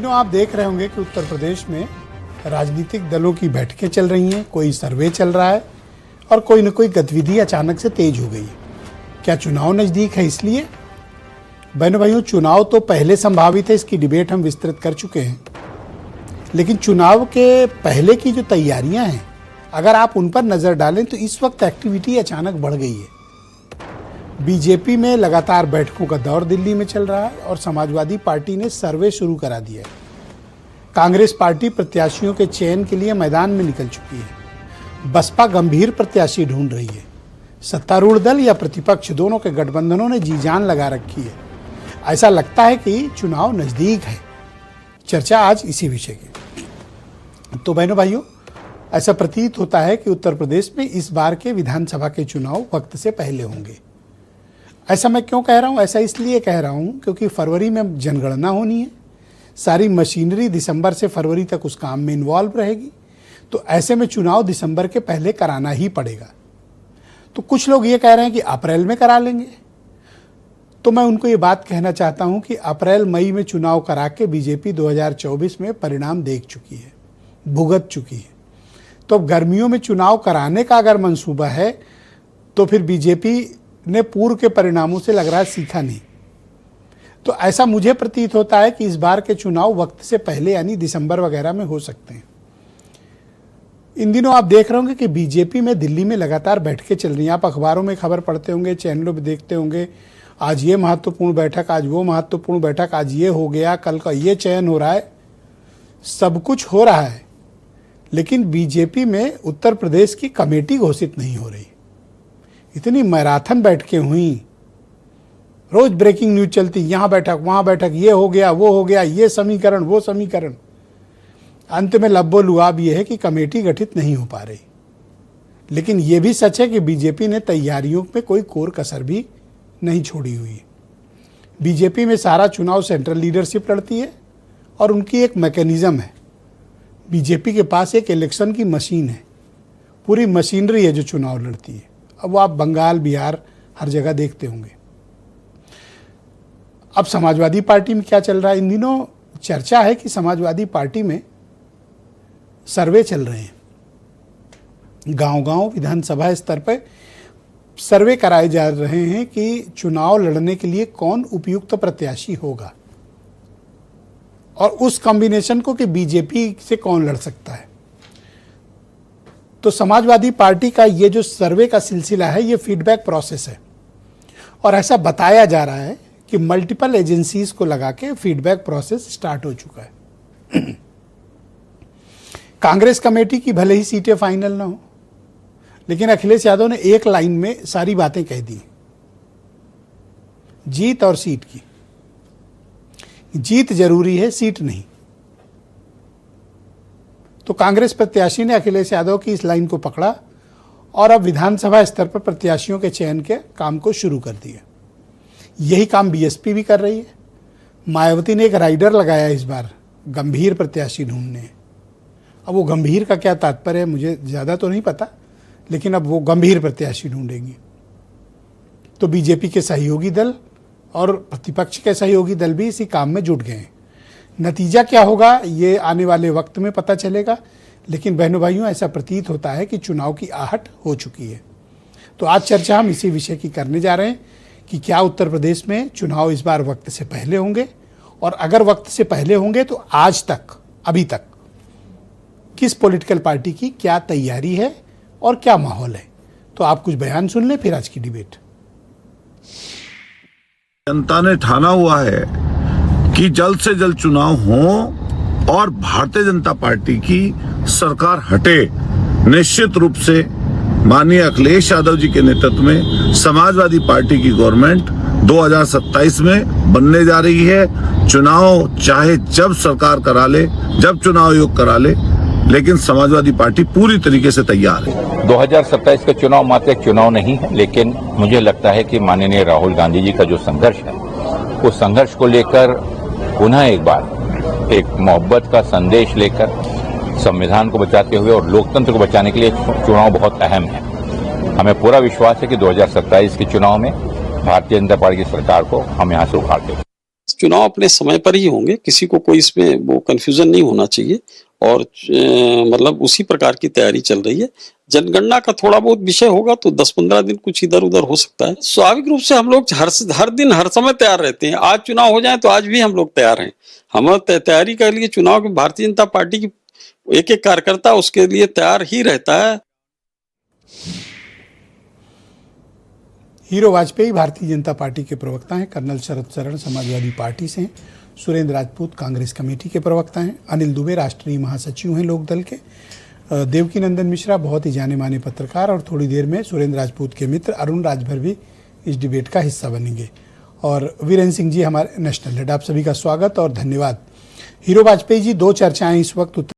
दिनों आप देख रहे होंगे कि उत्तर प्रदेश में राजनीतिक दलों की बैठकें चल रही हैं, कोई सर्वे चल रहा है और कोई न कोई गतिविधि अचानक से तेज हो गई है। क्या चुनाव नज़दीक है इसलिए? बहनों भाइयों, चुनाव तो पहले संभावित है, इसकी डिबेट हम विस्तृत कर चुके हैं। लेकिन चुनाव के पहले की जो तैयारियां हैं, अगर आप उन पर नज़र डालें तो इस वक्त एक्टिविटी अचानक बढ़ गई है। बीजेपी में लगातार बैठकों का दौर दिल्ली में चल रहा है और समाजवादी पार्टी ने सर्वे शुरू करा दिया है। कांग्रेस पार्टी प्रत्याशियों के चयन के लिए मैदान में निकल चुकी है। बसपा गंभीर प्रत्याशी ढूंढ रही है। सत्तारूढ़ दल या प्रतिपक्ष, दोनों के गठबंधनों ने जी जान लगा रखी है। ऐसा लगता है कि चुनाव नज़दीक है। चर्चा आज इसी विषय की। तो बहनों भाइयों, ऐसा प्रतीत होता है कि उत्तर प्रदेश में इस बार के विधानसभा के चुनाव वक्त से पहले होंगे। ऐसा मैं क्यों कह रहा हूँ? ऐसा इसलिए कह रहा हूँ क्योंकि फरवरी में जनगणना होनी है। सारी मशीनरी दिसंबर से फरवरी तक उस काम में इन्वॉल्व रहेगी। तो ऐसे में चुनाव दिसंबर के पहले कराना ही पड़ेगा। तो कुछ लोग ये कह रहे हैं कि अप्रैल में करा लेंगे। तो मैं उनको ये बात कहना चाहता हूँ कि अप्रैल मई में चुनाव करा के बीजेपी 2024 में परिणाम देख चुकी है, भुगत चुकी है। तो अब गर्मियों में चुनाव कराने का अगर मंसूबा है तो फिर बीजेपी ने पूर्व के परिणामों से लग रहा है सीखा नहीं। तो ऐसा मुझे प्रतीत होता है कि इस बार के चुनाव वक्त से पहले यानी दिसंबर वगैरह में हो सकते हैं। इन दिनों आप देख रहे होंगे कि बीजेपी में दिल्ली में लगातार बैठकें चल रही हैं। आप अखबारों में खबर पढ़ते होंगे, चैनलों में देखते होंगे, आज ये महत्वपूर्ण बैठक, आज वो महत्वपूर्ण बैठक, आज ये हो गया, कल का ये चयन हो रहा है। सब कुछ हो रहा है, लेकिन बीजेपी में उत्तर प्रदेश की कमेटी घोषित नहीं हो रही। इतनी मैराथन बैठकें हुई, रोज ब्रेकिंग न्यूज चलती, यहाँ बैठक वहाँ बैठक, ये हो गया वो हो गया, ये समीकरण वो समीकरण। अंत में लब्बो लुआब ये है कि कमेटी गठित नहीं हो पा रही। लेकिन ये भी सच है कि बीजेपी ने तैयारियों में कोई कोर कसर भी नहीं छोड़ी हुई है। बीजेपी में सारा चुनाव सेंट्रल लीडरशिप लड़ती है और उनकी एक मैकेनिज्म है। बीजेपी के पास एक इलेक्शन की मशीन है, पूरी मशीनरी है जो चुनाव लड़ती है। अब वो आप बंगाल, बिहार, हर जगह देखते होंगे। अब समाजवादी पार्टी में क्या चल रहा है? इन दिनों चर्चा है कि समाजवादी पार्टी में सर्वे चल रहे हैं। गांव-गांव विधानसभा स्तर पर सर्वे कराए जा रहे हैं कि चुनाव लड़ने के लिए कौन उपयुक्त प्रत्याशी होगा और उस कॉम्बिनेशन को कि बीजेपी से कौन लड़ सकता है। तो समाजवादी पार्टी का ये जो सर्वे का सिलसिला है, ये फीडबैक प्रोसेस है और ऐसा बताया जा रहा है कि मल्टीपल एजेंसीज को लगा के फीडबैक प्रोसेस स्टार्ट हो चुका है। कांग्रेस कमेटी की भले ही सीटें फाइनल ना हो, लेकिन अखिलेश यादव ने एक लाइन में सारी बातें कह दी, जीत और सीट की। जीत जरूरी है, सीट नहीं। तो कांग्रेस प्रत्याशी ने अखिलेश यादव की इस लाइन को पकड़ा और अब विधानसभा स्तर पर प्रत्याशियों के चयन के काम को शुरू कर दिया। यही काम बीएसपी भी कर रही है। मायावती ने एक राइडर लगाया इस बार, गंभीर प्रत्याशी ढूंढने। अब वो गंभीर का क्या तात्पर्य है मुझे ज़्यादा तो नहीं पता, लेकिन अब वो गंभीर प्रत्याशी ढूंढेंगी। तो बीजेपी के सहयोगी दल और प्रतिपक्ष के सहयोगी दल भी इसी काम में जुट गए हैं। नतीजा क्या होगा ये आने वाले वक्त में पता चलेगा, लेकिन बहनों भाइयों, ऐसा प्रतीत होता है कि चुनाव की आहट हो चुकी है। तो आज चर्चा हम इसी विषय की करने जा रहे हैं कि क्या उत्तर प्रदेश में चुनाव इस बार वक्त से पहले होंगे, और अगर वक्त से पहले होंगे तो आज तक, अभी तक किस पॉलिटिकल पार्टी की क्या तैयारी है और क्या माहौल है। तो आप कुछ बयान सुन लें, फिर आज की डिबेट। जनता ने ठाना हुआ है कि जल्द से जल्द चुनाव हो और भारतीय जनता पार्टी की सरकार हटे। निश्चित रूप से माननीय अखिलेश यादव जी के नेतृत्व में समाजवादी पार्टी की गवर्नमेंट 2027 में बनने जा रही है। चुनाव चाहे जब सरकार करा ले, जब चुनाव आयोग करा ले, लेकिन समाजवादी पार्टी पूरी तरीके से तैयार है। 2027 का चुनाव मात्र एक चुनाव नहीं है, लेकिन मुझे लगता है कि माननीय राहुल गांधी जी का जो संघर्ष है, उस संघर्ष को लेकर पुनः एक बार एक मोहब्बत का संदेश लेकर संविधान को बचाते हुए और लोकतंत्र को बचाने के लिए चुनाव बहुत अहम है। हमें पूरा विश्वास है कि 2027 के चुनाव में भारतीय जनता पार्टी की सरकार को हम यहाँ से उखाड़ते हैं। चुनाव अपने समय पर ही होंगे, किसी को कोई इसमें वो कंफ्यूजन नहीं होना चाहिए और मतलब उसी प्रकार की तैयारी चल रही है। जनगणना का थोड़ा बहुत विषय होगा तो 10-15 दिन कुछ इधर उधर हो सकता है। स्वाभाविक रूप से हम लोग हर दिन हर समय तैयार रहते हैं। आज चुनाव हो जाए तो आज भी हम लोग तैयार हैं। हम तैयारी के लिए चुनाव की भारतीय जनता पार्टी की एक एक कार्यकर्ता उसके लिए तैयार ही रहता है। हीरो वाजपेयी भारतीय जनता पार्टी के प्रवक्ता हैं, कर्नल शरद शरण समाजवादी पार्टी से हैं, सुरेंद्र राजपूत कांग्रेस कमेटी के प्रवक्ता हैं, अनिल दुबे राष्ट्रीय महासचिव हैं लोकदल के, देवकी नंदन मिश्रा बहुत ही जाने माने पत्रकार और थोड़ी देर में सुरेंद्र राजपूत के मित्र अरुण राजभर भी इस डिबेट का हिस्सा बनेंगे और वीरेंद्र सिंह जी हमारे नेशनल हेड। आप सभी का स्वागत और धन्यवाद। हीरो वाजपेयी जी, दो चर्चाएं इस वक्त